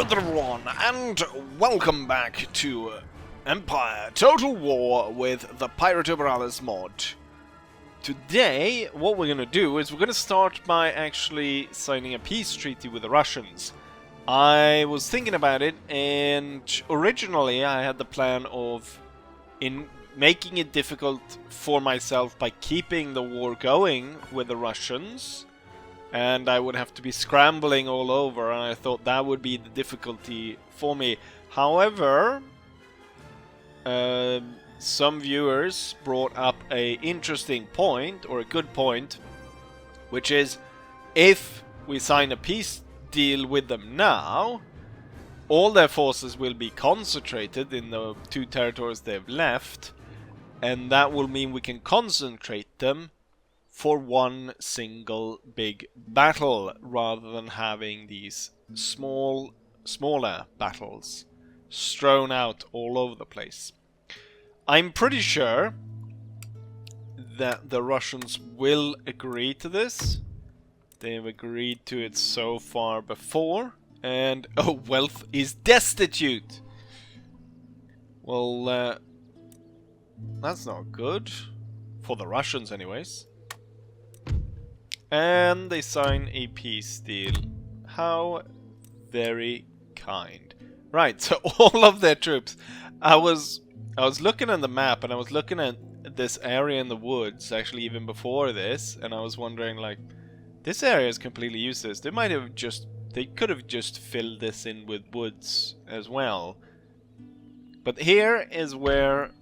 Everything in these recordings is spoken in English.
Hello there everyone, and welcome back to Empire Total War with the Pirate Liberalis mod. Today, what we're gonna do is we're gonna start by actually signing a peace treaty with the Russians. I was thinking about it, and originally I had the plan of making it difficult for myself by keeping the war going with the Russians. And I would have to be scrambling all over, and I thought that would be the difficulty for me. However, some viewers brought up a interesting point, or a good point, which is if we sign a peace deal with them now, all their forces will be concentrated in the two territories they've left, and that will mean we can concentrate them for one single big battle, rather than having these smaller battles strewn out all over the place. I'm pretty sure that the Russians will agree to this. They've agreed to it so far before, and oh, wealth is destitute. Well, that's not good for the Russians anyways. And they sign a peace deal. How very kind. Right, so all of their troops. I was looking at the map, and I was looking at this area in the woods, actually even before this, and I was wondering, like, this area is completely useless. They could have just filled this in with woods as well. But here is where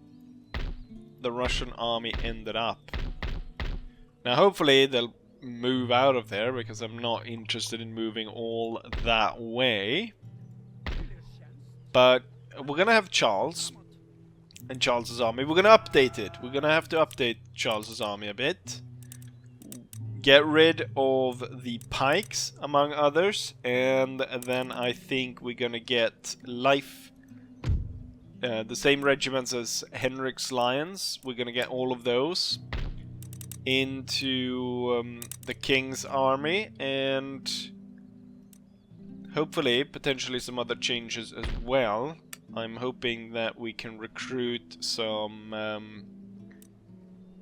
the Russian army ended up. Now hopefully they'll move out of there, because I'm not interested in moving all that way. But we're gonna have Charles and Charles's army. We're gonna update it. We're gonna have to update Charles's army a bit. Get rid of the pikes, among others, and then I think we're gonna get the same regiments as Henrik's Lions. We're gonna get all of those into the King's army, and hopefully, potentially some other changes as well. I'm hoping that we can recruit some,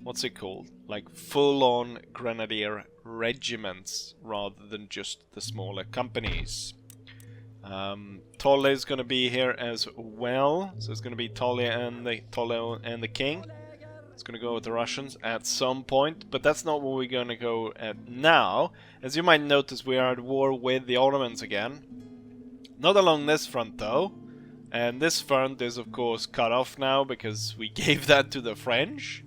what's it called? Like full-on grenadier regiments, rather than just the smaller companies. Tolle is going to be here as well, so it's going to be Tolle and the King. It's going to go with the Russians at some point, but that's not what we're going to go at now. As you might notice, we are at war with the Ottomans again. Not along this front though, and this front is of course cut off now because we gave that to the French.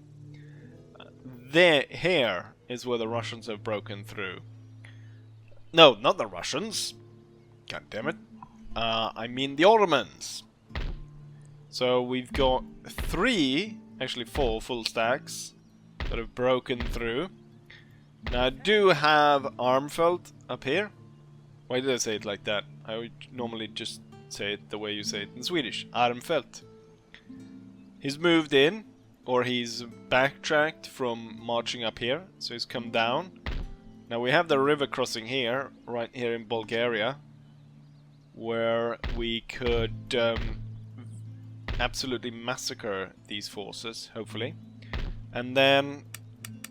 Here is where the Russians have broken through. No, not the Russians. God damn it. I mean the Ottomans. So we've got actually 4 full stacks that have broken through. Now I do have Armfelt up here. Why did I say it like that? I would normally just say it the way you say it in Swedish. Armfelt. He's moved in, or he's backtracked from marching up here, so he's come down. Now we have the river crossing here, right here in Bulgaria, where we could absolutely massacre these forces, hopefully. And then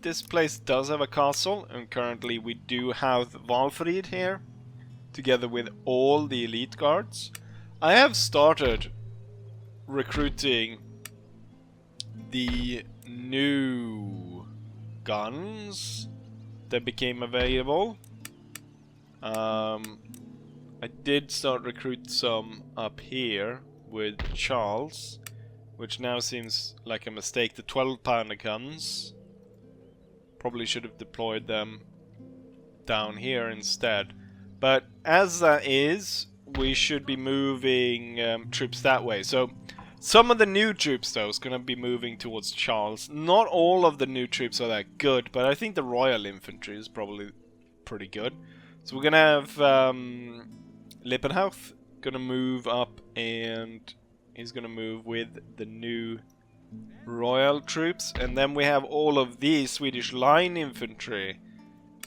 this place does have a castle, and currently we do have Valfrid here, together with all the elite guards. I have started recruiting the new guns that became available. I did start recruit some up here with Charles, which now seems like a mistake. The 12-pounder guns, probably should have deployed them down here instead. But as that is, we should be moving troops that way. So some of the new troops though is going to be moving towards Charles. Not all of the new troops are that good, but I think the Royal Infantry is probably pretty good. So we're going to have Lippenhaupt gonna move up, and he's gonna move with the new royal troops, and then we have all of these Swedish line infantry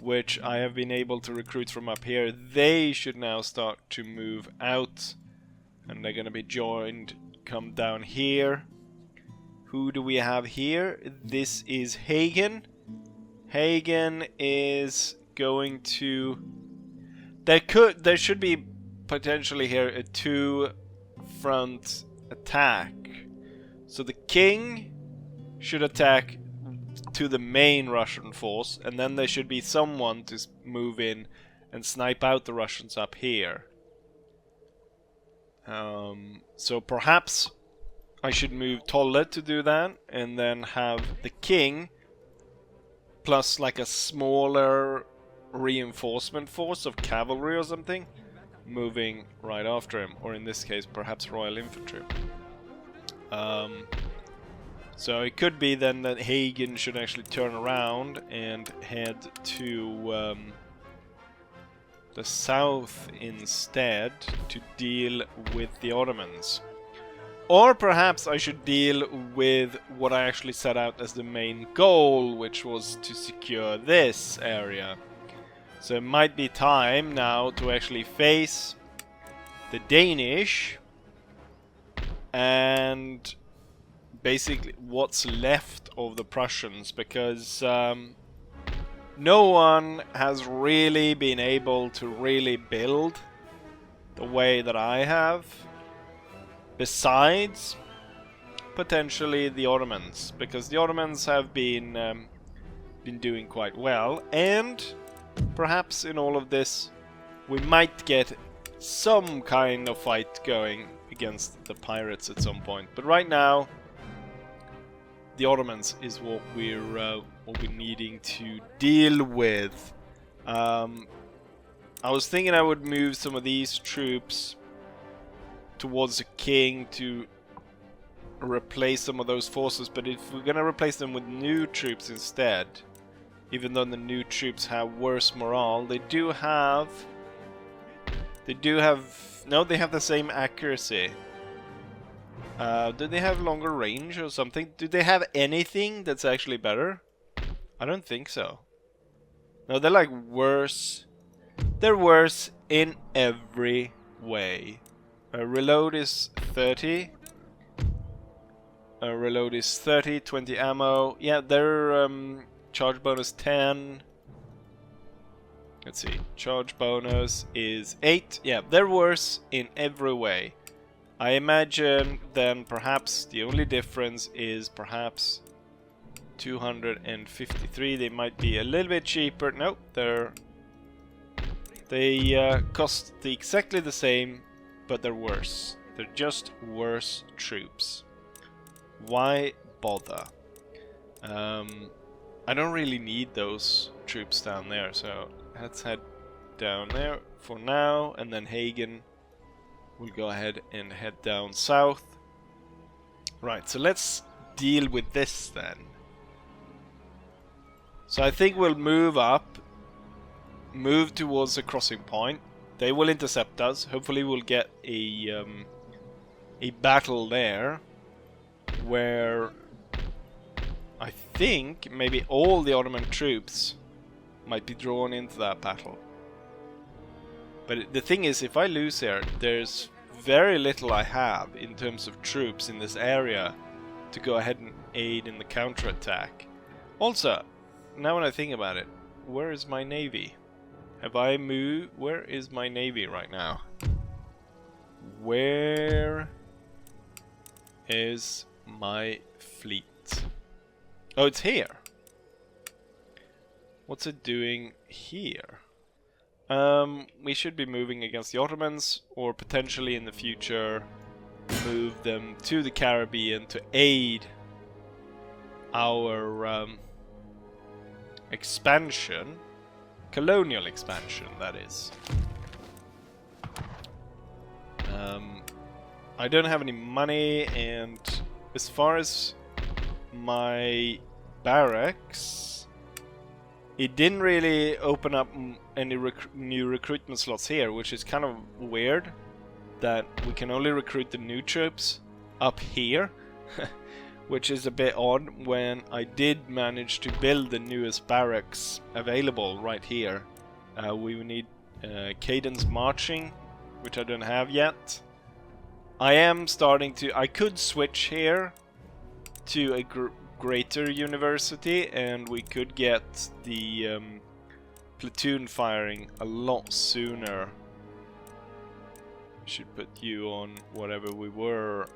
which I have been able to recruit from up here, they should now start to move out. And they're gonna be joined, come down here. Who do we have here? This is Hagen. Hagen is going to... There should be potentially here a two-front attack. So the king should attack to the main Russian force, and then there should be someone to move in and snipe out the Russians up here. So perhaps I should move Tolle to do that, and then have the king plus like a smaller reinforcement force of cavalry or something moving right after him, or in this case perhaps Royal Infantry. So it could be then that Hagen should actually turn around and head to the south instead to deal with the Ottomans. Or perhaps I should deal with what I actually set out as the main goal, which was to secure this area. So it might be time now to actually face the Danish and basically what's left of the Prussians, because no one has really been able to really build the way that I have, besides potentially the Ottomans, because the Ottomans have been doing quite well, and perhaps in all of this we might get some kind of fight going against the pirates at some point. But right now the Ottomans is what we're needing to deal with. I was thinking I would move some of these troops towards the king to replace some of those forces, but if we're gonna replace them with new troops instead, even though the new troops have worse morale, they have the same accuracy. Do they have longer range or something? Do they have anything that's actually better? I don't think so. No, they're like worse. They're worse in every way. Reload is 30. Reload is 30, 20 ammo. Yeah, their charge bonus 10. Let's see. Charge bonus is 8. Yeah, they're worse in every way. I imagine then perhaps the only difference is perhaps 253. They might be a little bit cheaper. Nope, they cost exactly the same, but they're worse. They're just worse troops. Why bother? I don't really need those troops down there, so let's head down there for now, and then Hagen will go ahead and head down south. Right, so let's deal with this then. So I think we'll move up, move towards the crossing point. They will intercept us. Hopefully we'll get a battle there where I think maybe all the Ottoman troops might be drawn into that battle. But the thing is, if I lose here, there's very little I have in terms of troops in this area to go ahead and aid in the counterattack. Also, now when I think about it, where is my navy? Have I moved? Where is my navy right now? Where is my fleet? Oh, it's here. What's it doing here? We should be moving against the Ottomans, or potentially in the future move them to the Caribbean to aid our expansion, colonial expansion, that is. I don't have any money, and as far as my barracks, it didn't really open up any new recruitment slots here, which is kind of weird that we can only recruit the new troops up here which is a bit odd when I did manage to build the newest barracks available right here. We need cadence marching, which I don't have yet. I am starting to... I could switch here to a greater university, and we could get the platoon firing a lot sooner. Should put you on whatever we were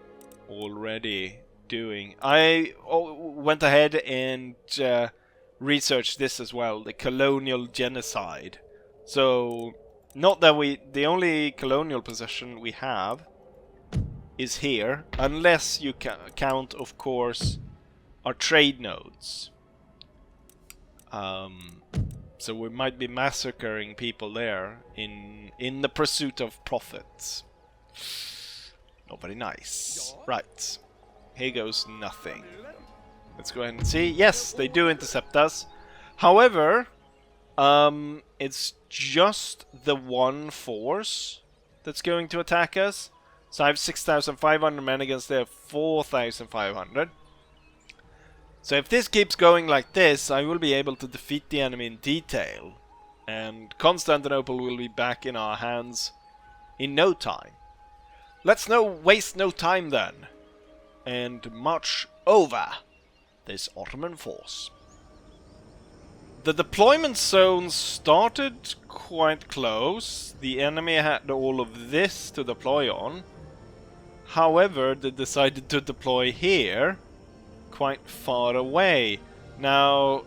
already doing. I went ahead and researched this as well, the colonial genocide. So, not that the only colonial possession we have is here, unless you count, of course, our trade nodes. So we might be massacring people there in the pursuit of profits. Not very nice. Right. Here goes nothing. Let's go ahead and see. Yes, they do intercept us. However, it's just the one force that's going to attack us. So I have 6,500 men against their 4,500. So if this keeps going like this, I will be able to defeat the enemy in detail. And Constantinople will be back in our hands in no time. Let's waste no time then, and march over this Ottoman force. The deployment zone started quite close. The enemy had all of this to deploy on. However, they decided to deploy here, quite far away. Now,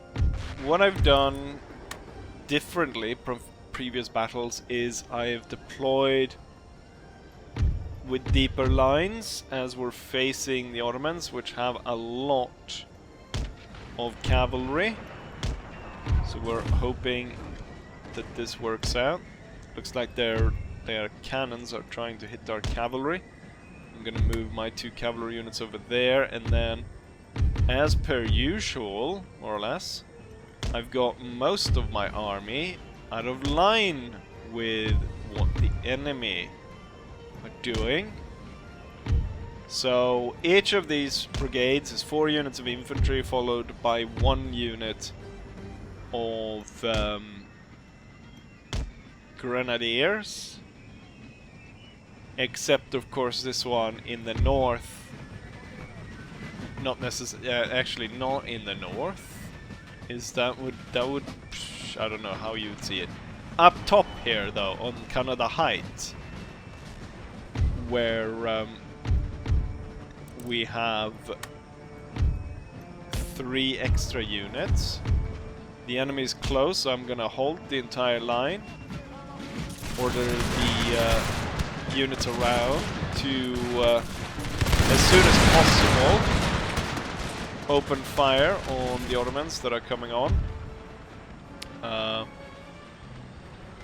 what I've done differently from previous battles is I've deployed with deeper lines as we're facing the Ottomans, which have a lot of cavalry. So we're hoping that this works out. Looks like their cannons are trying to hit our cavalry. I'm gonna move my 2 cavalry units over there, and then, as per usual, more or less, I've got most of my army out of line with what the enemy are doing. So each of these brigades is 4 units of infantry, followed by 1 unit of grenadiers. Except, of course, this one in the north. Not necessarily, actually not in the north. That would I don't know how you would see it. Up top here, though, on Canada Heights, where we have 3 extra units. The enemy is close, so I'm gonna hold the entire line. Order the units around to, as soon as possible, open fire on the Ottomans that are coming on.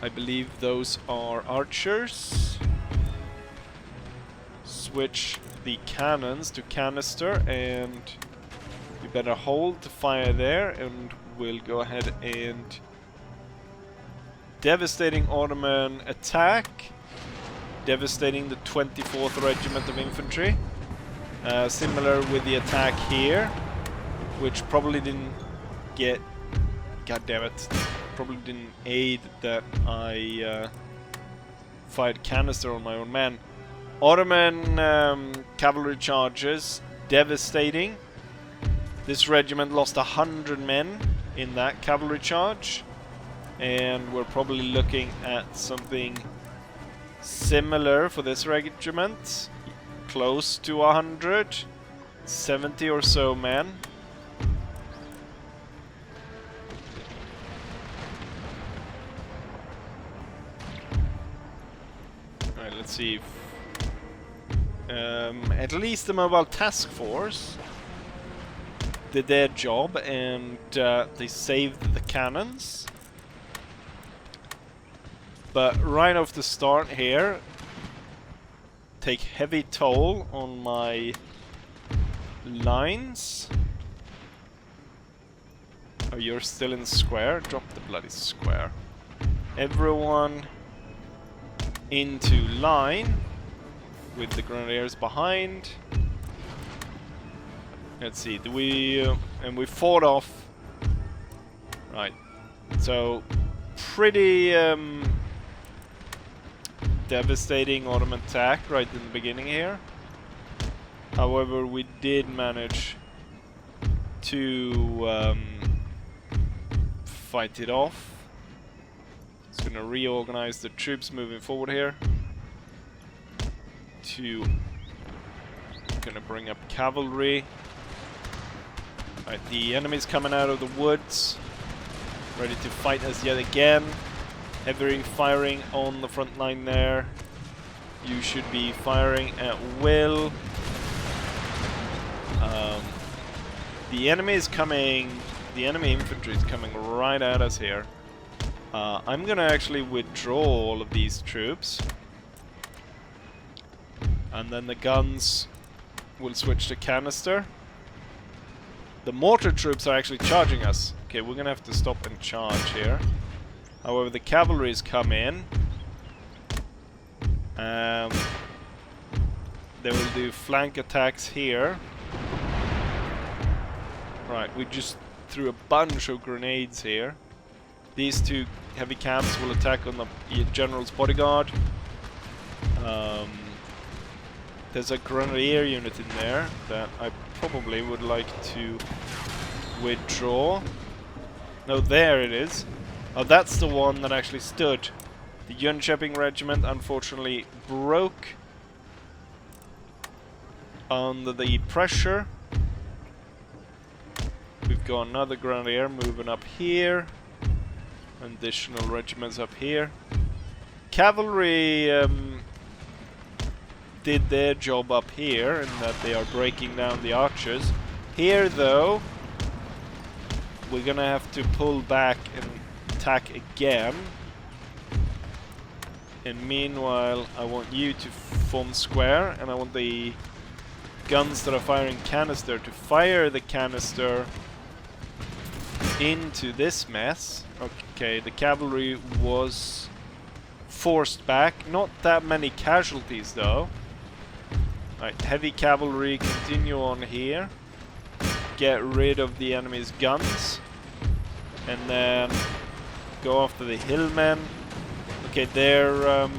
I believe those are archers. Switch the cannons to canister, and you better hold the fire there, and we'll go ahead and devastating Ottoman attack, devastating the 24th Regiment of Infantry. Similar with the attack here, which probably didn't get... God damn it. Probably didn't aid that I fired canister on my own men. Ottoman cavalry charges, devastating. This regiment lost 100 men in that cavalry charge. And we're probably looking at something similar for this regiment. Close to 100. 70 or so men. Alright, let's see if at least the mobile task force did their job, and they saved the cannons. But right off the start here, take heavy toll on my lines. Oh, you're still in square? Drop the bloody square. Everyone into line with the grenadiers behind. Let's see, do we... and we fought off... Right. So, pretty devastating Ottoman attack right in the beginning here. However, we did manage to fight it off. It's gonna reorganize the troops moving forward here. Gonna bring up cavalry. Right, the enemy's coming out of the woods, ready to fight us yet again. Heavy firing on the front line there. You should be firing at will. The enemy is coming. The enemy infantry is coming right at us here. I'm gonna actually withdraw all of these troops, and then the guns will switch to canister. The mortar troops are actually charging us. Okay, we're gonna have to stop and charge here. However, the cavalry's come in. They will do flank attacks here. Right, we just threw a bunch of grenades here. These two heavy camps will attack on the general's bodyguard. There's a grenadier unit in there that I probably would like to withdraw. No, there it is. Oh, that's the one that actually stood. The Jönköping regiment unfortunately broke under the pressure. We've got another grenadier moving up here. Additional regiments up here. Cavalry did their job up here in that they are breaking down the archers. Here though, we're gonna have to pull back and attack again. And meanwhile, I want you to form square, and I want the guns that are firing canister to fire the canister into this mess. Okay, the cavalry was forced back. Not that many casualties though. Right, heavy cavalry continue on here. Get rid of the enemy's guns. And then go after the hillmen. Okay, they're...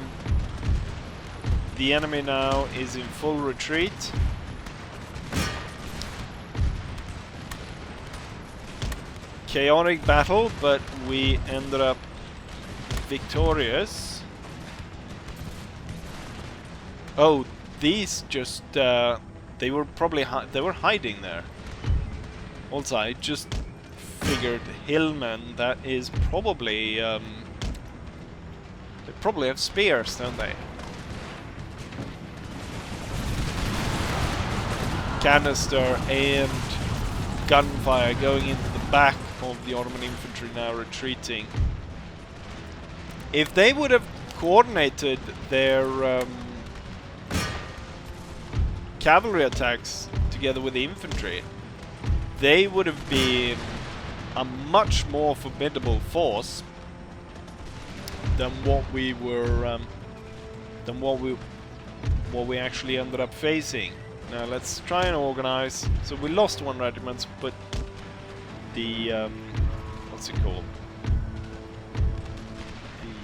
the enemy now is in full retreat. Chaotic battle, but we ended up victorious. Oh, these just they were probably they were hiding there. Also, I just figured hillmen, that is probably they probably have spears, don't they? Canister and gunfire going into the back of the Ottoman infantry now retreating. If they would have coordinated their cavalry attacks together with the infantry, they would have been a much more formidable force than what we were than what we actually ended up facing. Now let's try and organize. So we lost one regiment, but the what's it called?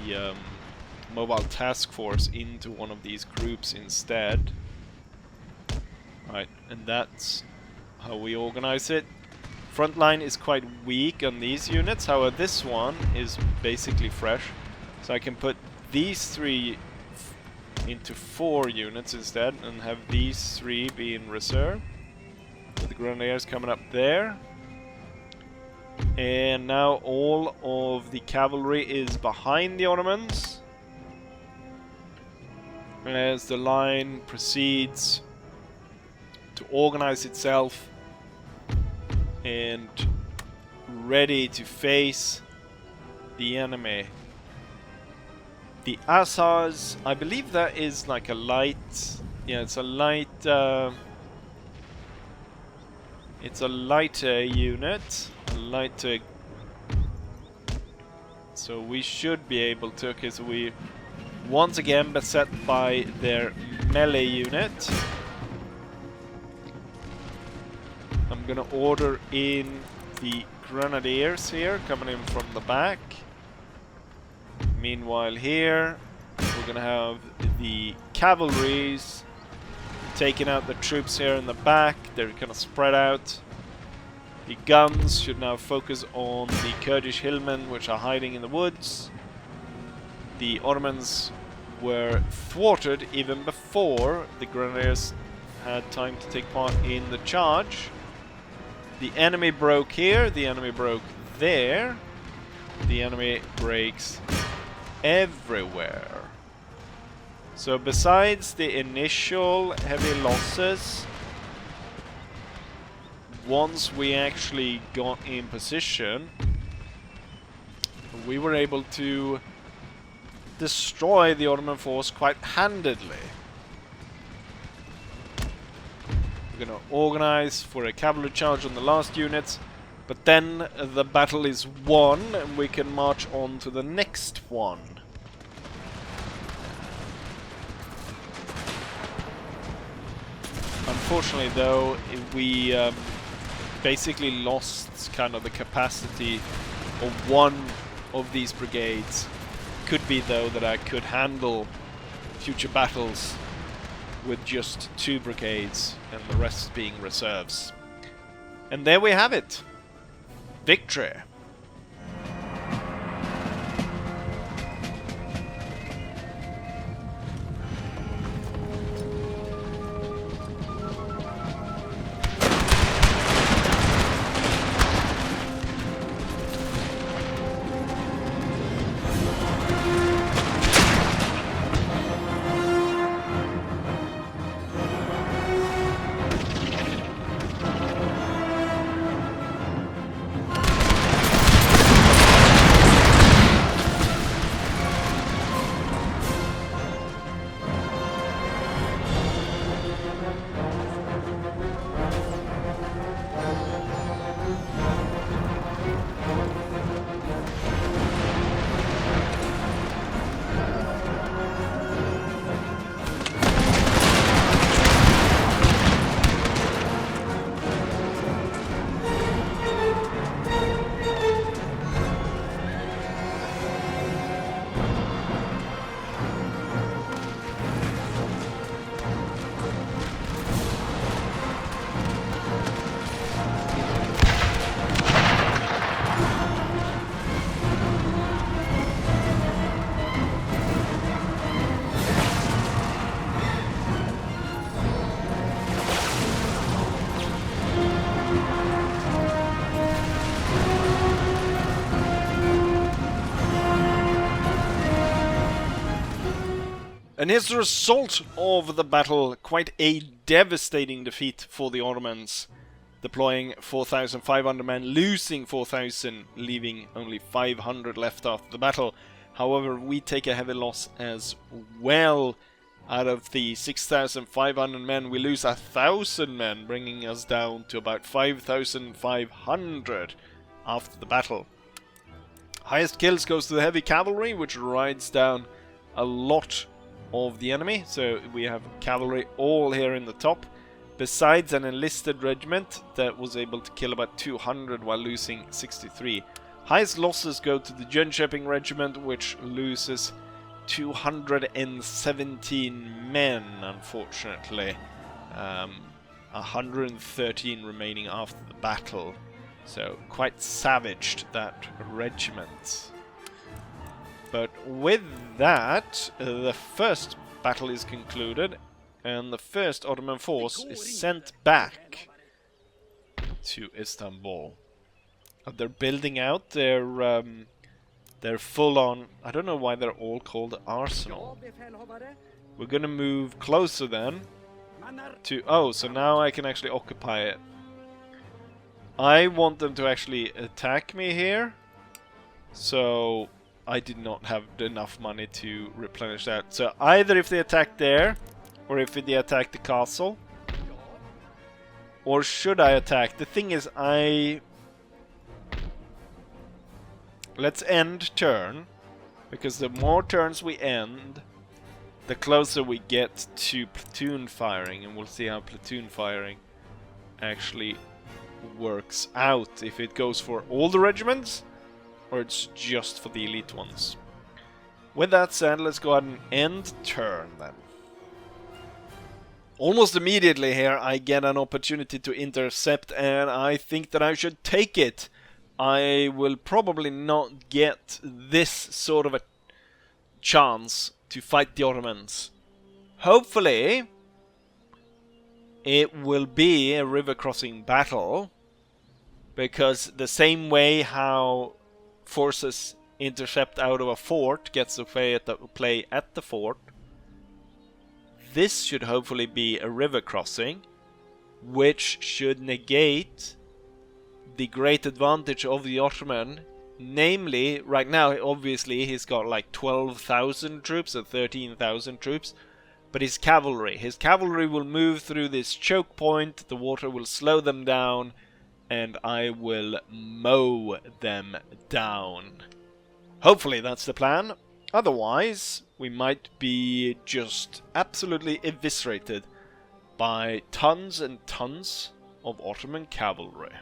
The mobile task force into one of these groups instead. Right, and that's how we organize it. Front line is quite weak on these units, however this one is basically fresh. So I can put these three into 4 units instead and have these 3 be in reserve. With the grenadiers coming up there. And now all of the cavalry is behind the Ottomans. As the line proceeds to organize itself and ready to face the enemy. The Hussars, I believe that is like a light, yeah, it's a light, it's a lighter unit, so we should be able to, okay, so we once again beset by their melee unit. I'm gonna order in the grenadiers here, coming in from the back. Meanwhile here, we're gonna have the cavalries taking out the troops here in the back. They're gonna spread out. The guns should now focus on the Kurdish hillmen, which are hiding in the woods. The Ottomans were thwarted even before the grenadiers had time to take part in the charge. The enemy broke here, the enemy broke there. The enemy breaks everywhere. So besides the initial heavy losses, once we actually got in position, we were able to destroy the Ottoman force quite handedly. We're gonna organize for a cavalry charge on the last units, but then the battle is won and we can march on to the next one. Unfortunately though, we basically lost kind of the capacity of one of these brigades. Could be though that I could handle future battles with just 2 brigades and the rest being reserves. And there we have it. Victory. And here's the result of the battle. Quite a devastating defeat for the Ottomans. Deploying 4,500 men, losing 4,000, leaving only 500 left after the battle. However, we take a heavy loss as well. Out of the 6,500 men, we lose 1,000 men, bringing us down to about 5,500 after the battle. Highest kills goes to the heavy cavalry, which rides down a lot of the enemy. So we have cavalry all here in the top, besides an enlisted regiment that was able to kill about 200 while losing 63. Highest losses go to the Jönköping regiment, which loses 217 men, unfortunately. 113 remaining after the battle. So quite savaged, that regiment. But with that, the first battle is concluded, and the first Ottoman force is sent back to Istanbul. They're building out their full-on... I don't know why they're all called arsenal. We're gonna move closer then to... Oh, so now I can actually occupy it. I want them to actually attack me here, so I did not have enough money to replenish that. So either if they attack there, or if they attack the castle, or should I attack? The thing is, let's end turn, because the more turns we end, the closer we get to platoon firing, and we'll see how platoon firing actually works out, if it goes for all the regiments or it's just for the elite ones. With that said, let's go ahead and end turn then. Almost immediately here I get an opportunity to intercept, and I think that I should take it. I will probably not get this sort of a chance to fight the Ottomans. Hopefully it will be a river crossing battle, because the same way how forces intercept out of a fort gets to play at the fort, this should hopefully be a river crossing, which should negate the great advantage of the Ottoman. Namely, right now obviously he's got like 12,000 troops or 13,000 troops, but his cavalry will move through this choke point, the water will slow them down, and I will mow them down. Hopefully that's the plan. Otherwise, we might be just absolutely eviscerated by tons and tons of Ottoman cavalry.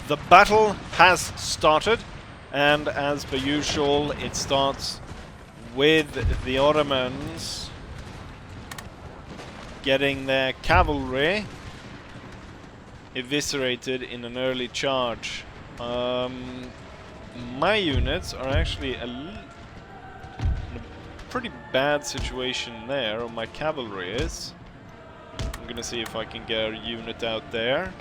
The battle has started, and as per usual, it starts with the Ottomans getting their cavalry eviscerated in an early charge. My units are actually in a pretty bad situation there, or my cavalry is. I'm gonna see if I can get a unit out there.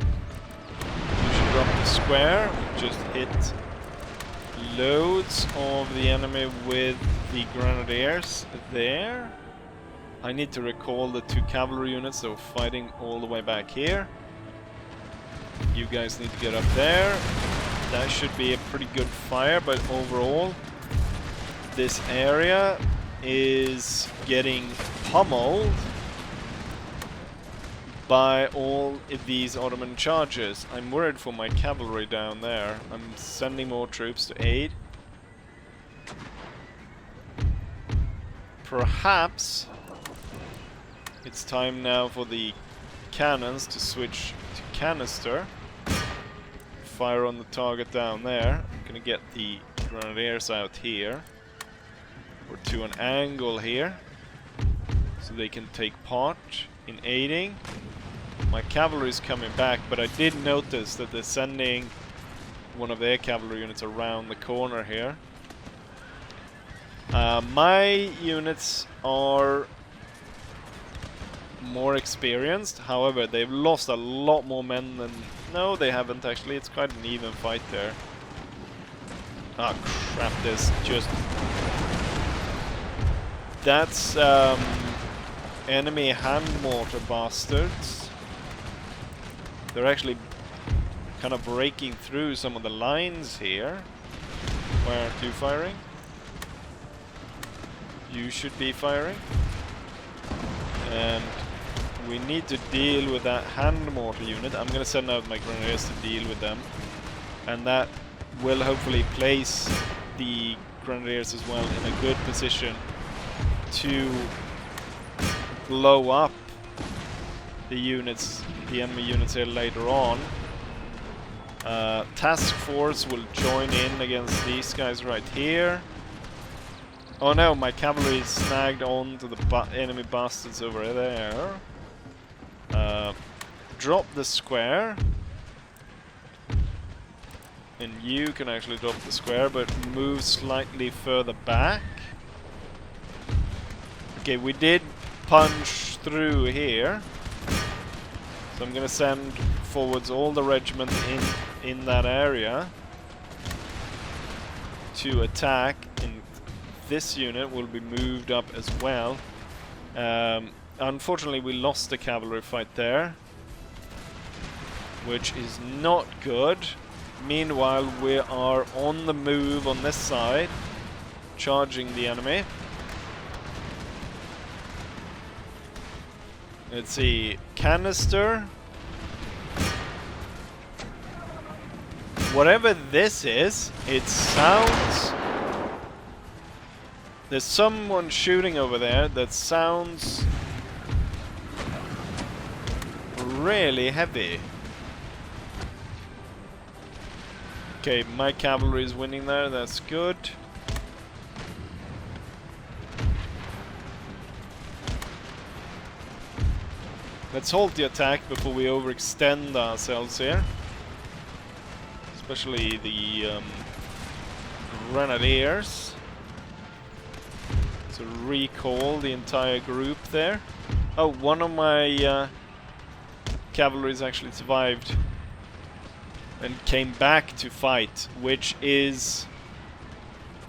You should drop the square. Just hit loads of the enemy with the grenadiers there. I need to recall the 2 cavalry units that were fighting all the way back here. You guys need to get up there. That should be a pretty good fire, but overall this area is getting pummeled by all of these Ottoman charges. I'm worried for my cavalry down there. I'm sending more troops to aid. Perhaps it's time now for the cannons to switch to canister. Fire on the target down there. I'm gonna get the grenadiers out here, or to an angle here, so they can take part in aiding. My cavalry is coming back, but I did notice that they're sending one of their cavalry units around the corner here. My units are more experienced, however they've lost a lot more men than... No, they haven't actually, it's quite an even fight there. Ah, crap, there's just... That's enemy hand mortar bastards. They're actually kind of breaking through some of the lines here. Why aren't you firing? You should be firing. And we need to deal with that hand mortar unit. I'm going to send out my grenadiers to deal with them. And that will hopefully place the grenadiers as well in a good position to blow up the units, the enemy units here later on. Task force will join in against these guys right here. Oh no, my cavalry is snagged on to the enemy bastards over there. Drop the square. And you can actually drop the square, but move slightly further back. Okay, we did punch through here. So I'm gonna send forwards all the regiments in that area to attack, and this unit will be moved up as well. Unfortunately we lost the cavalry fight there, which is not good. Meanwhile we are on the move on this side, charging the enemy. Let's see, canister. Whatever this is, it sounds... There's someone shooting over there that sounds really heavy. Okay, my cavalry is winning there, that's good. Let's halt the attack before we overextend ourselves here. Especially the Grenadiers. So recall the entire group there. Oh, one of my cavalries actually survived and came back to fight, which is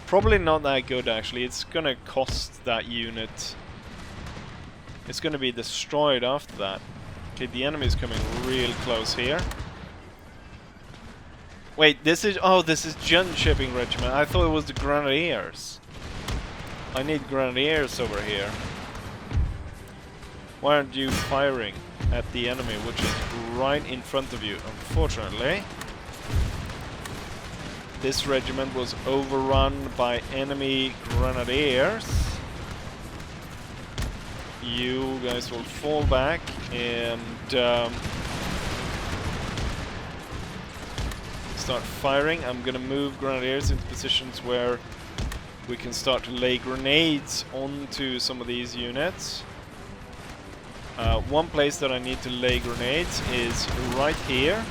probably not that good actually. It's gonna cost that unit. It's gonna be destroyed after that. Okay, the enemy is coming real close here. Wait, this is... oh, this is Gun-Shipping Regiment. I thought it was the Grenadiers. I need Grenadiers over here. Why aren't you firing at the enemy, which is right in front of you? Unfortunately, this regiment was overrun by enemy Grenadiers. You guys will fall back and start firing. I'm gonna move Grenadiers into positions where we can start to lay grenades onto some of these units. One place that I need to lay grenades is right here.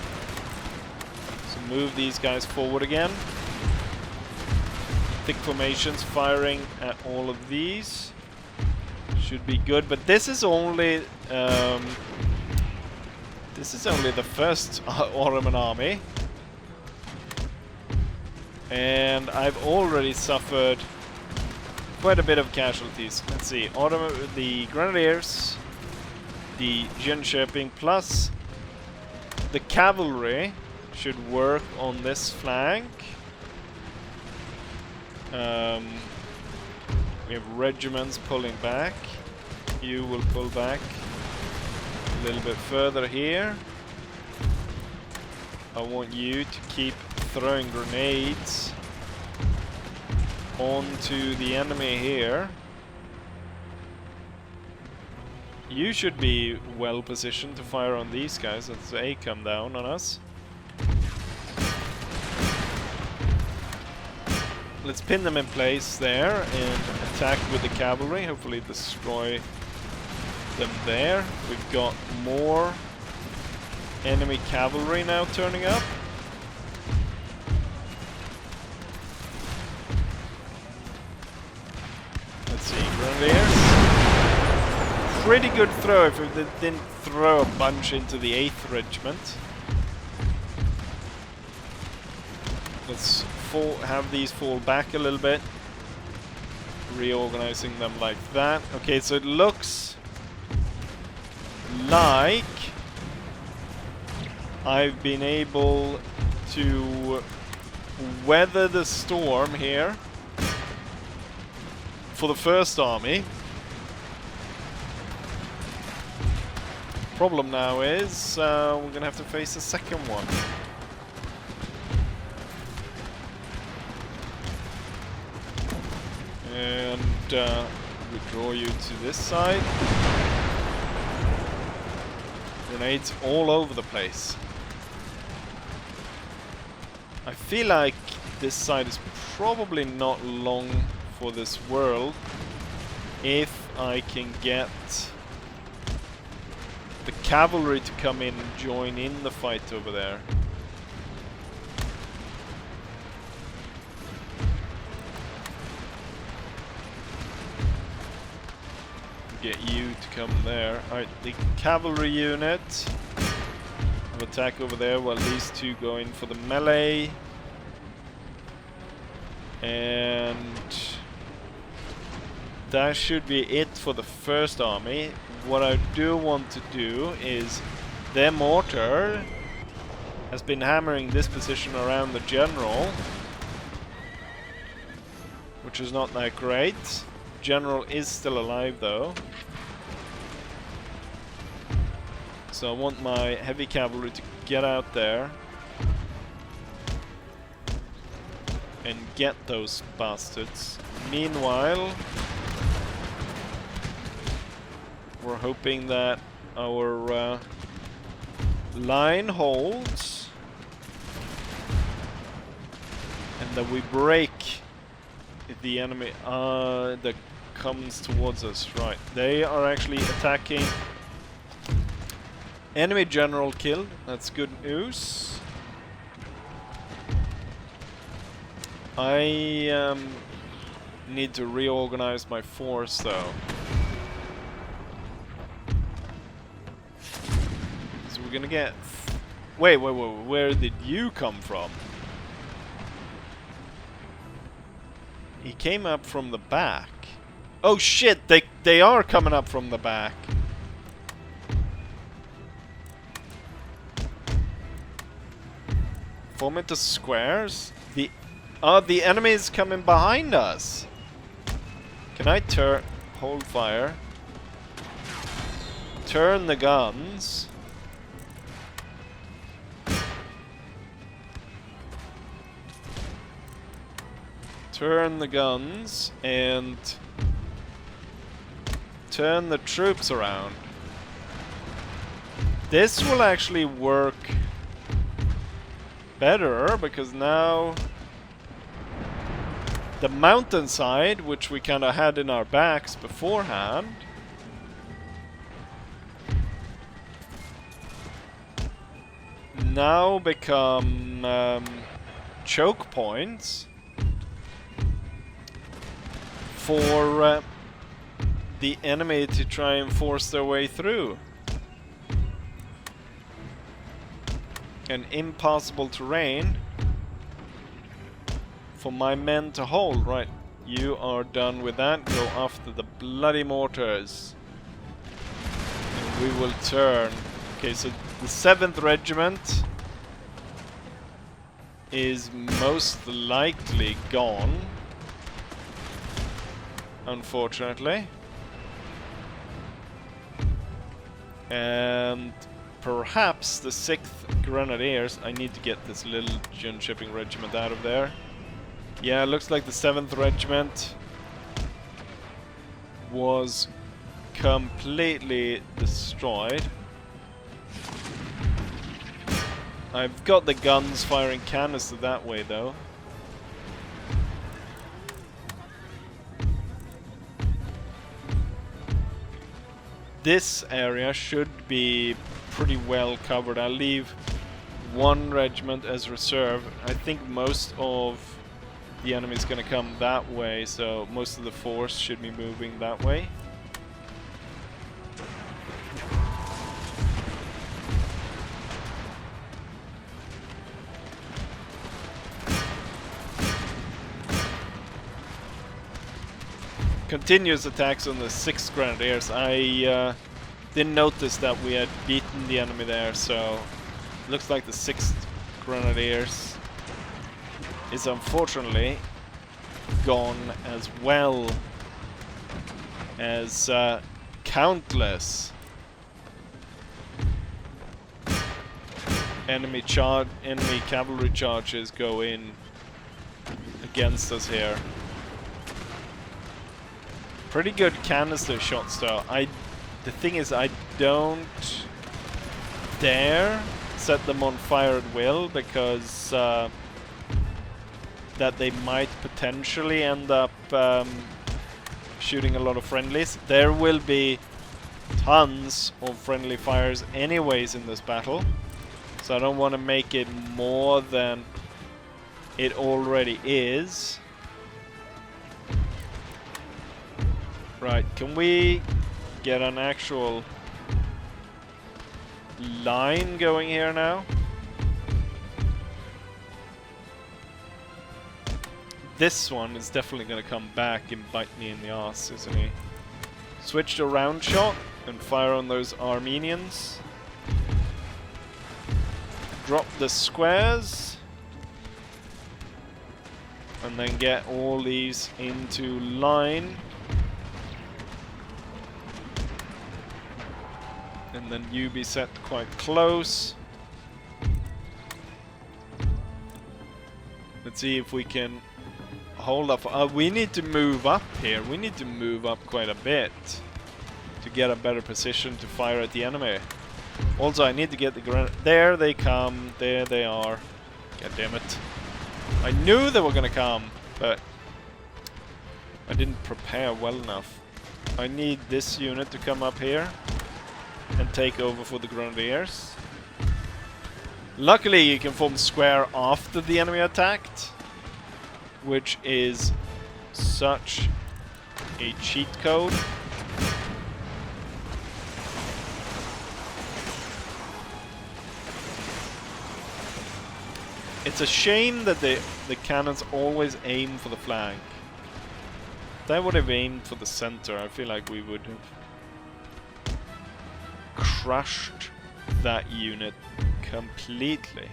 So move these guys forward again. Thick formations firing at all of these. Should be good, but this is only the first Ottoman army. And I've already suffered quite a bit of casualties. Let's see, the Grenadiers, the Gun-Shipping, plus the cavalry should work on this flank. We have regiments pulling back. You will pull back a little bit further here. I want you to keep throwing grenades onto the enemy here. You should be well positioned to fire on these guys as they come down on us. Let's pin them in place there and attack with the cavalry, hopefully destroy them there. We've got more enemy cavalry now turning up. Let's see, Grenadiers. Pretty good throw if they didn't throw a bunch into the 8th Regiment. Let's have these fall back a little bit. Reorganizing them like that. Okay, so it looks like I've been able to weather the storm here for the first army. Problem now is we're gonna have to face a second one. And withdraw you to this side. Grenades all over the place. I feel like this side is probably not long for this world if I can get the cavalry to come in and join in the fight over there. Get you to come there. Alright, the cavalry unit will attack over there while these two go in for the melee. And that should be it for the first army. What I do want to do is their mortar has been hammering this position around the general, which is not that great. General is still alive though. So I want my heavy cavalry to get out there and get those bastards. Meanwhile, we're hoping that our line holds, and then we break the enemy that comes towards us. Right, they are actually attacking. Enemy general killed. That's good news. I need to reorganize my force though. So we're gonna get... Wait, where did you come from? He came up from the back. Oh shit, they are coming up from the back. Form into squares. The enemy is coming behind us. Can I hold fire? Turn the guns. Turn the guns and turn the troops around. This will actually work better because now the mountainside, which we kind of had in our backs beforehand, now become choke points for the enemy to try and force their way through. An impossible terrain for my men to hold. Right, you are done with that. Go after the bloody mortars. And we will turn. Okay, so the 7th Regiment is most likely gone. Unfortunately. And perhaps the 6th Grenadiers. I need to get this little gun-shipping regiment out of there. Yeah, it looks like the 7th Regiment was completely destroyed. I've got the guns firing canister that way though. This area should be pretty well covered. I'll leave 1 regiment as reserve. I think most of the enemy's gonna come that way, so most of the force should be moving that way. Continuous attacks on the 6th Grenadiers. I didn't notice that we had beaten the enemy there, so looks like the 6th Grenadiers is unfortunately gone, as well as countless enemy cavalry charges go in against us here. Pretty good canister shots though. The thing is, I don't dare set them on fire at will because that they might potentially end up shooting a lot of friendlies. There will be tons of friendly fires anyways in this battle, so I don't want to make it more than it already is. Right, can we get an actual line going here now? This one is definitely going to come back and bite me in the ass, isn't he? Switch to round shot and fire on those Armenians. Drop the squares. And then get all these into line. And then you be set quite close. Let's see if we can hold up. We need to move up here. We need to move up quite a bit to get a better position to fire at the enemy. Also, I need to get the grenade. There they come. There they are. God damn it. I knew they were gonna come, but I didn't prepare well enough. I need this unit to come up here and take over for the grenadiers. Luckily, you can form square after the enemy attacked, which is such a cheat code. It's a shame that the cannons always aim for the flank. If they would have aimed for the center, I feel like we would have crushed that unit completely.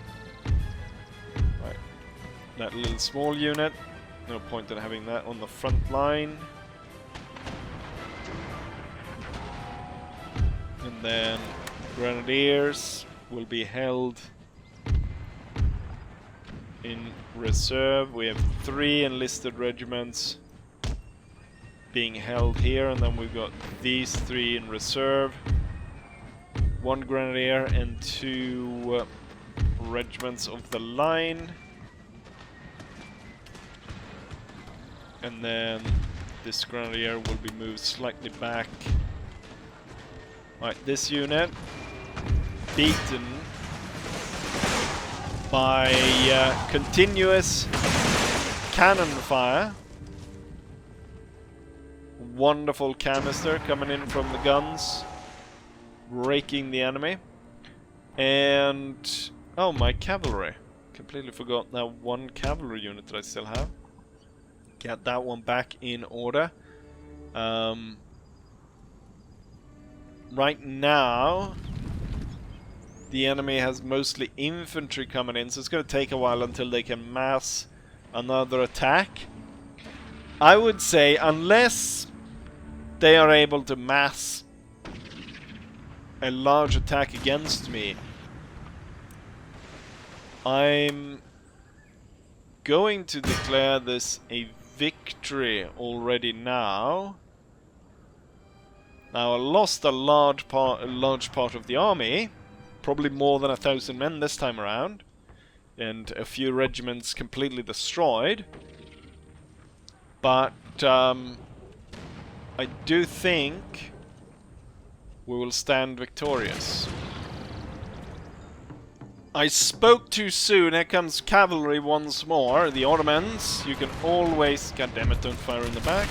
Right. That little small unit, no point in having that on the front line. And then grenadiers will be held in reserve. We have 3 enlisted regiments being held here, and then we've got these 3 in reserve. 1 grenadier and 2 regiments of the line. And then this grenadier will be moved slightly back. Alright, this unit beaten by continuous cannon fire. Wonderful canister coming in from the guns, raking the enemy. And oh, my cavalry. Completely forgot that 1 cavalry unit that I still have. Get that one back in order. Right now, the enemy has mostly infantry coming in, so it's going to take a while until they can mass another attack. I would say, unless they are able to mass a large attack against me, I'm going to declare this a victory already now. Now, I lost a large part of the army, probably more than 1,000 men this time around, and a few regiments completely destroyed. But I do think we will stand victorious. I spoke too soon. Here comes cavalry once more. The Ottomans. You can always... God damn it, don't fire in the back.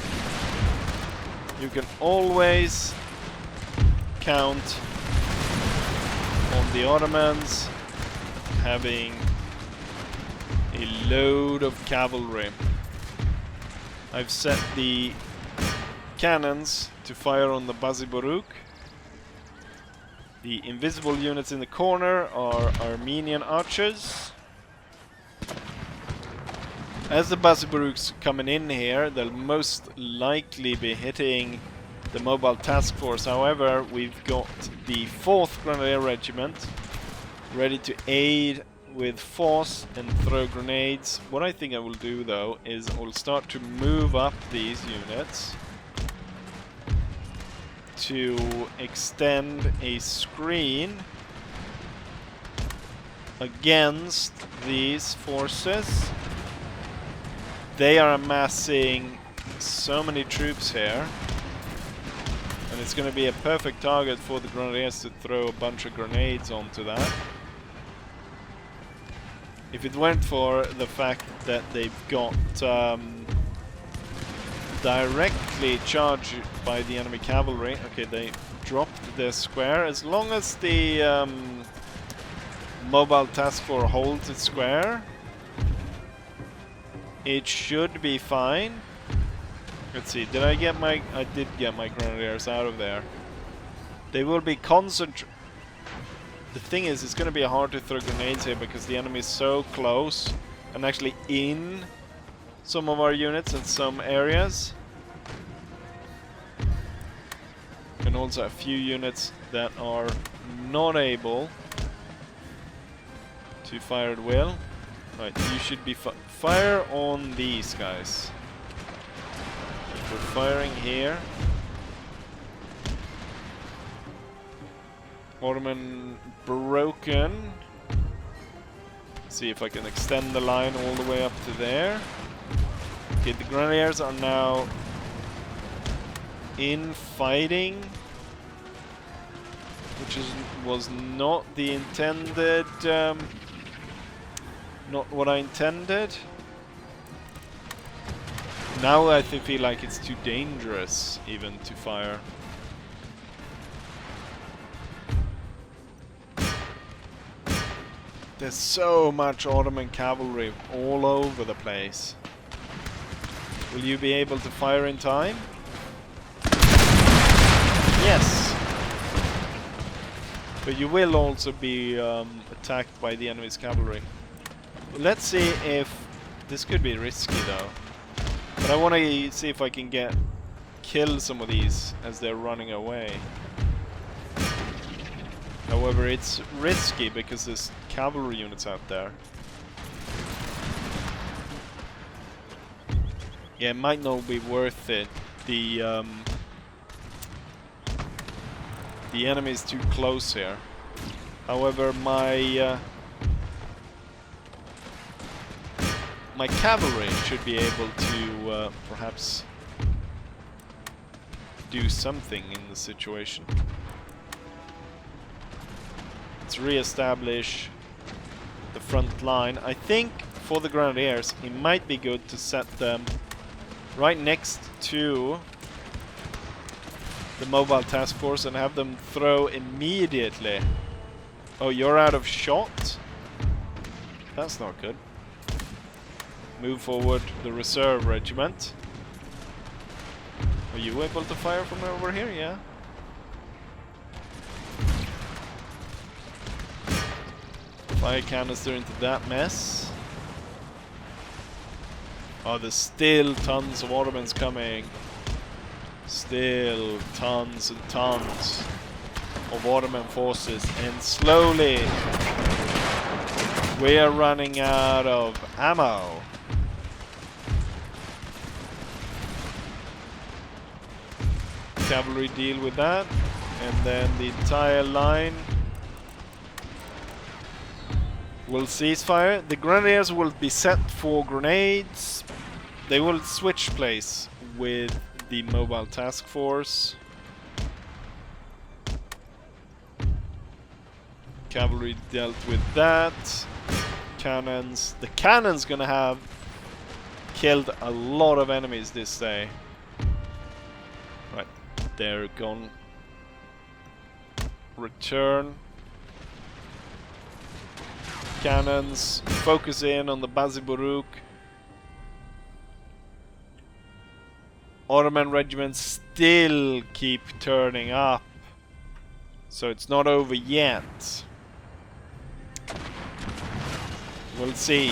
You can always count on the Ottomans having a load of cavalry. I've set the cannons to fire on the Baziburuk. The invisible units in the corner are Armenian archers. As the Baziburuks coming in here, they'll most likely be hitting the mobile task force. However, we've got the 4th Grenadier Regiment ready to aid with force and throw grenades. What I think I will do though is I'll start to move up these units to extend a screen against these forces. They are amassing so many troops here, and it's going to be a perfect target for the Grenadiers to throw a bunch of grenades onto that. If it weren't for the fact that they've got directly charged by the enemy cavalry. Okay, they dropped their square. As long as the mobile task force holds its square, it should be fine. Let's see, did I get my... I did get my grenadiers out of there. They will be concentrated. The thing is, it's going to be hard to throw grenades here because the enemy is so close and actually in some of our units in some areas. And also a few units that are not able to fire at will. Right, you should be fire on these guys. We're firing here. Ottoman broken. See if I can extend the line all the way up to there. Okay, the Grenadiers are now in fighting, which was not the intended, not what I intended. Now I feel like it's too dangerous even to fire. There's so much Ottoman cavalry all over the place. Will you be able to fire in time? Yes! But you will also be attacked by the enemy's cavalry. Let's see if... This could be risky though. But I want to see if I can kill some of these as they're running away. However, it's risky because there's cavalry units out there. Yeah, it might not be worth it. The enemy is too close here. However, my cavalry should be able to perhaps do something in the situation. Let's re-establish the front line. I think for the Grenadiers it might be good to set them right next to the mobile task force and have them throw immediately. Oh, you're out of shot? That's not good. Move forward the reserve regiment. Are you able to fire from over here? Yeah. Fire canister into that mess. Oh, there's still tons of Ottomans coming. Still tons and tons of Ottoman forces, and slowly we are running out of ammo. Cavalry deal with that, and then the entire line will cease fire. The Grenadiers will be set for grenades. They will switch place with the mobile task force. Cavalry dealt with that. Cannons. The cannon's gonna have killed a lot of enemies this day. Right, they're gone. Return. Cannons. Focus in on the Baziburuk. Ottoman regiments still keep turning up, so it's not over yet. We'll see.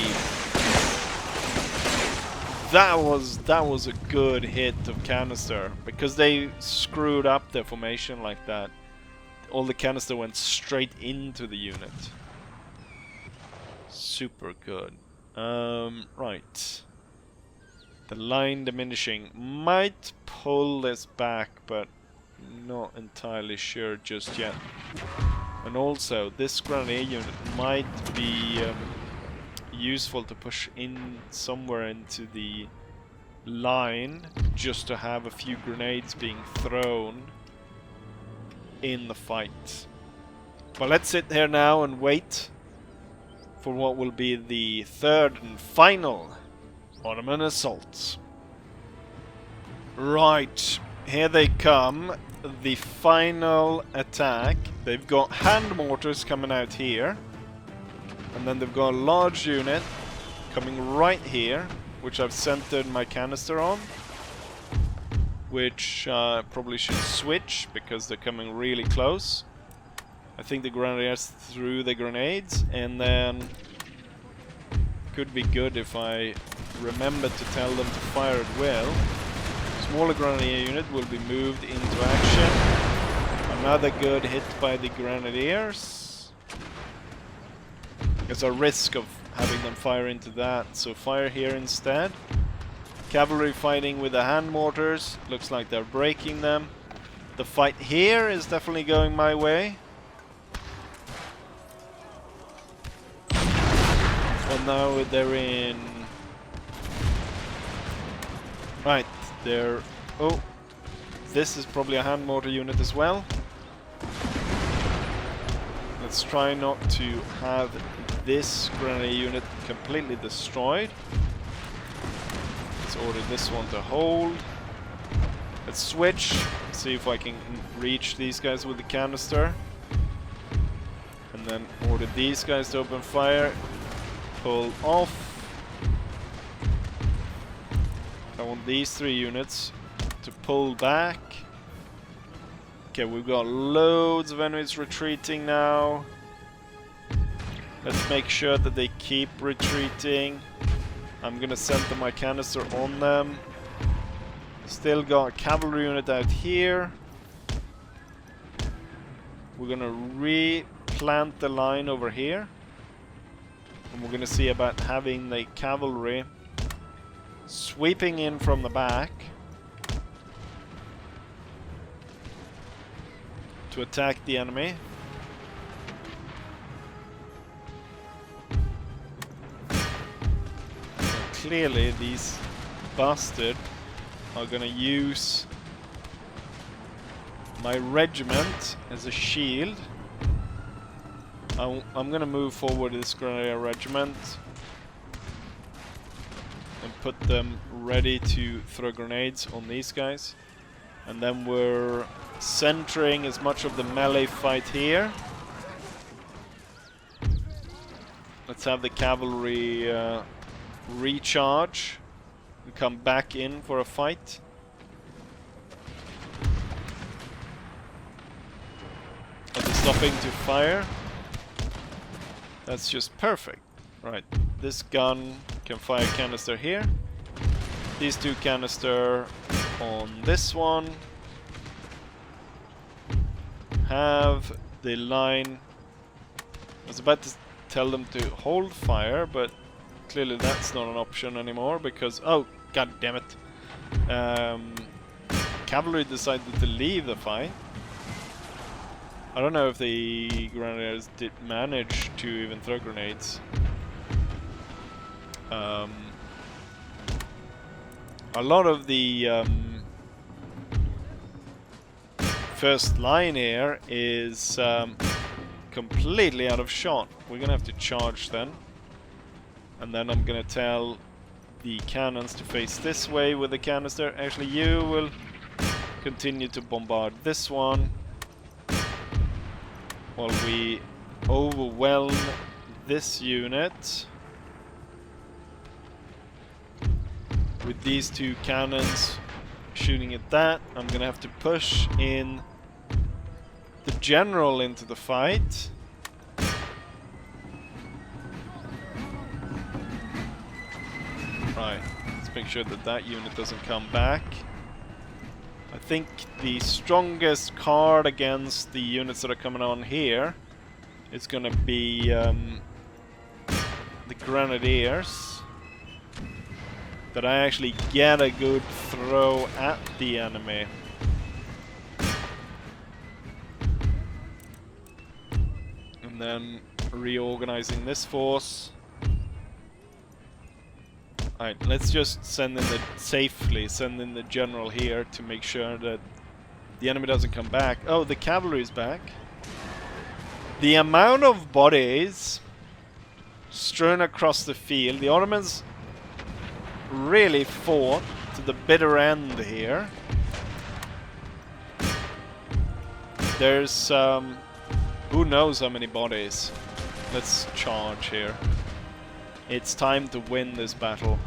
That was a good hit of canister, because they screwed up their formation like that. All the canister went straight into the unit. Super good. Right. The line diminishing. Might pull this back, but not entirely sure just yet. And also, this grenadier unit might be useful to push in somewhere into the line, just to have a few grenades being thrown in the fight. But let's sit here now and wait for what will be the third and final Ottoman assaults. Right, here they come. The final attack. They've got hand mortars coming out here. And then they've got a large unit coming right here, which I've centered my canister on. Which probably should switch, because they're coming really close. I think the Grenadiers threw the grenades, and then could be good if I remember to tell them to fire at will. Smaller Grenadier unit will be moved into action. Another good hit by the Grenadiers. There's a risk of having them fire into that, so fire here instead. Cavalry fighting with the hand mortars. Looks like they're breaking them. The fight here is definitely going my way. Well, now they're in... Right, they're... Oh, this is probably a hand mortar unit as well. Let's try not to have this grenade unit completely destroyed. Let's order this one to hold. Let's switch, see if I can reach these guys with the canister. And then order these guys to open fire. Pull off. I want these 3 units to pull back. Okay, we've got loads of enemies retreating now. Let's make sure that they keep retreating. I'm gonna send my canister on them. Still got a cavalry unit out here. We're gonna replant the line over here. And we're gonna see about having the cavalry sweeping in from the back to attack the enemy. Clearly these bastards are gonna use my regiment as a shield. I'm gonna move forward this Grenadier regiment and put them ready to throw grenades on these guys. And then we're centering as much of the melee fight here. Let's have the cavalry recharge and come back in for a fight. Are they stopping to fire? That's just perfect. Right, this gun can fire canister here. These 2 canister on this one. Have the line... I was about to tell them to hold fire, but clearly that's not an option anymore because... Oh, god damn it. Cavalry decided to leave the fight. I don't know if the Grenadiers did manage to even throw grenades. A lot of the first line here is completely out of shot. We're gonna have to charge then. And then I'm gonna tell the cannons to face this way with the canister. Actually, you will continue to bombard this one while we overwhelm this unit with these 2 cannons shooting at that. I'm gonna have to push in the general into the fight. Right, let's make sure that that unit doesn't come back. I think the strongest card against the units that are coming on here is gonna be the Grenadiers. That I actually get a good throw at the enemy. And then reorganizing this force. Alright, let's just send in the general here to make sure that the enemy doesn't come back. Oh, the cavalry is back. The amount of bodies strewn across the field, the Ottomans really fought to the bitter end here. There's who knows how many bodies. Let's charge here. It's time to win this battle.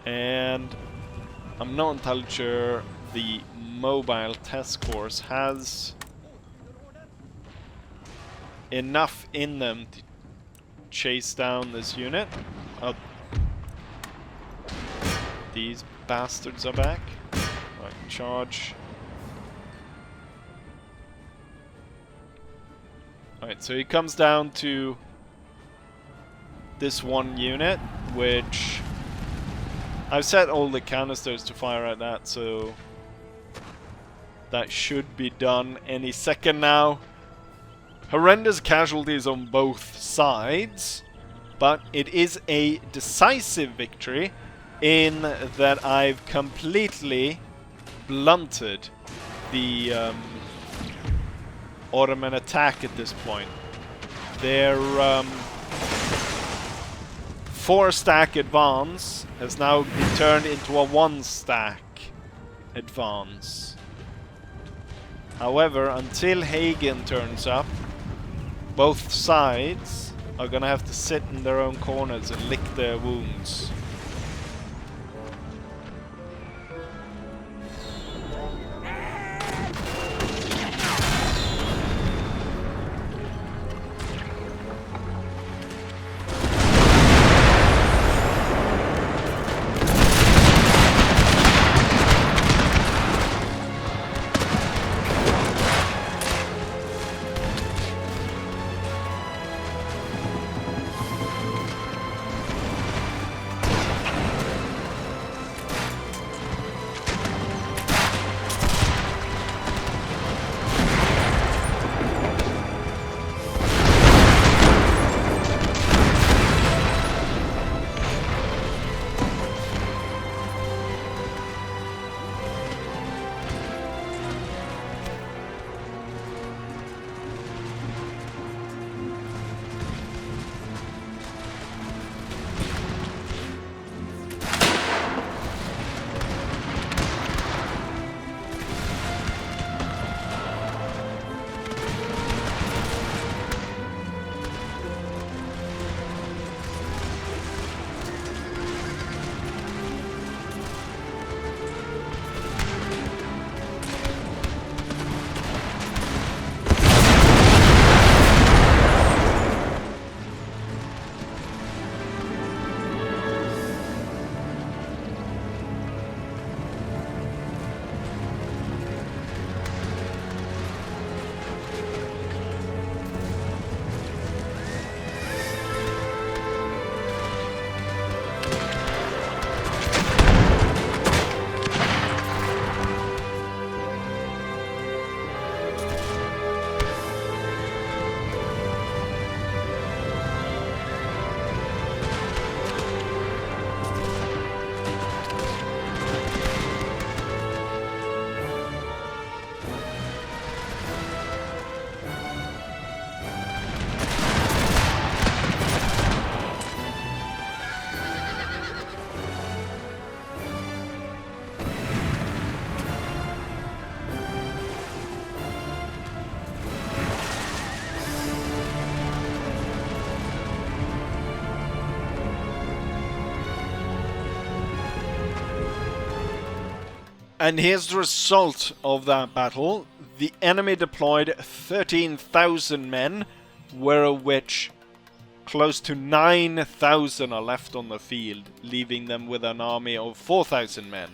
And I'm not entirely sure the mobile task force has enough in them to chase down this unit. Oh. These bastards are back. Right, charge. Alright, so it comes down to this one unit, which I've set all the canisters to fire at that, so that should be done any second now. Horrendous casualties on both sides, but it is a decisive victory in that I've completely blunted the Ottoman attack at this point. Their 4-stack advance has now been turned into a 1-stack advance. However, until Hagen turns up, both sides are gonna have to sit in their own corners and lick their wounds. And here's the result of that battle. The enemy deployed 13,000 men, whereof which close to 9,000 are left on the field, leaving them with an army of 4,000 men.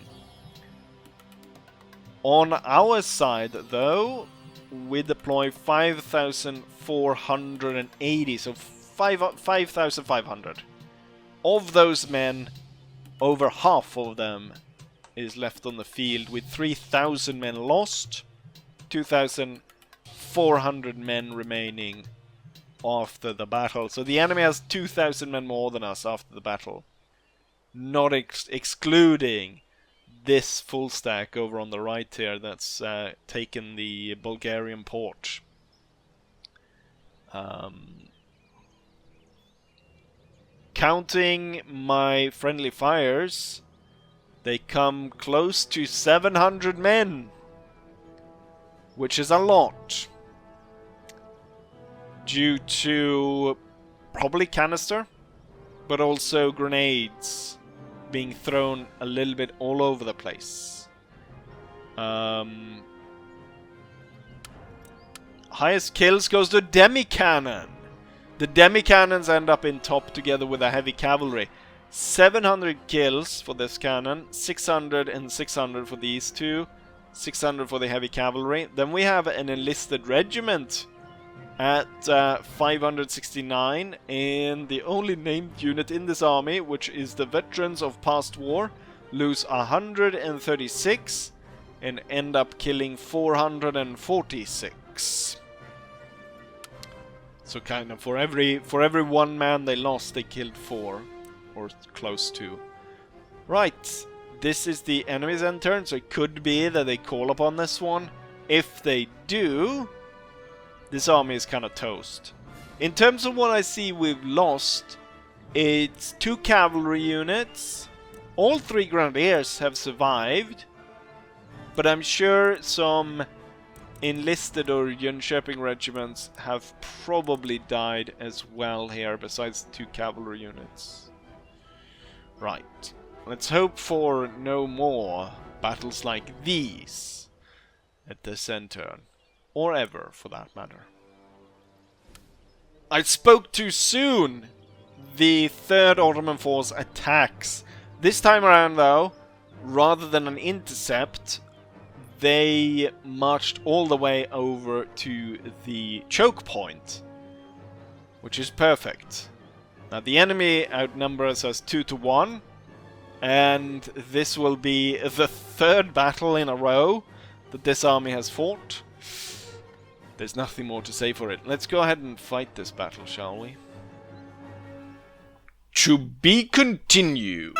On our side, though, we deploy 5,480, so 5,500. Of those men, over half of them is left on the field, with 3,000 men lost, 2,400 men remaining after the battle. So the enemy has 2,000 men more than us after the battle, not excluding this full stack over on the right here that's taken the Bulgarian port. Counting my friendly fires, they come close to 700 men, which is a lot, due to probably canister, but also grenades being thrown a little bit all over the place. Highest kills goes to demi-cannon. The demi-cannons end up in top together with the heavy cavalry. 700 kills for this cannon, 600 and 600 for these two, 600 for the heavy cavalry. Then we have an enlisted regiment at 569, and the only named unit in this army, which is the veterans of past war, lose 136 and end up killing 446. So kind of for every one man they lost, they killed 4. Or close to. Right. This is the enemy's end turn, so it could be that they call upon this one. If they do, this army is kind of toast. In terms of what I see we've lost, it's 2 cavalry units. All 3 grenadiers have survived. But I'm sure some enlisted or Jönköping regiments have probably died as well here, besides 2 cavalry units. Right. Let's hope for no more battles like these at this end turn. Or ever, for that matter. I spoke too soon! The 3rd Ottoman force attacks. This time around, though, rather than an intercept, they marched all the way over to the choke point, which is perfect. Now the enemy outnumbers us 2-1, and this will be the 3rd battle in a row that this army has fought. There's nothing more to say for it. Let's go ahead and fight this battle, shall we? To be continued.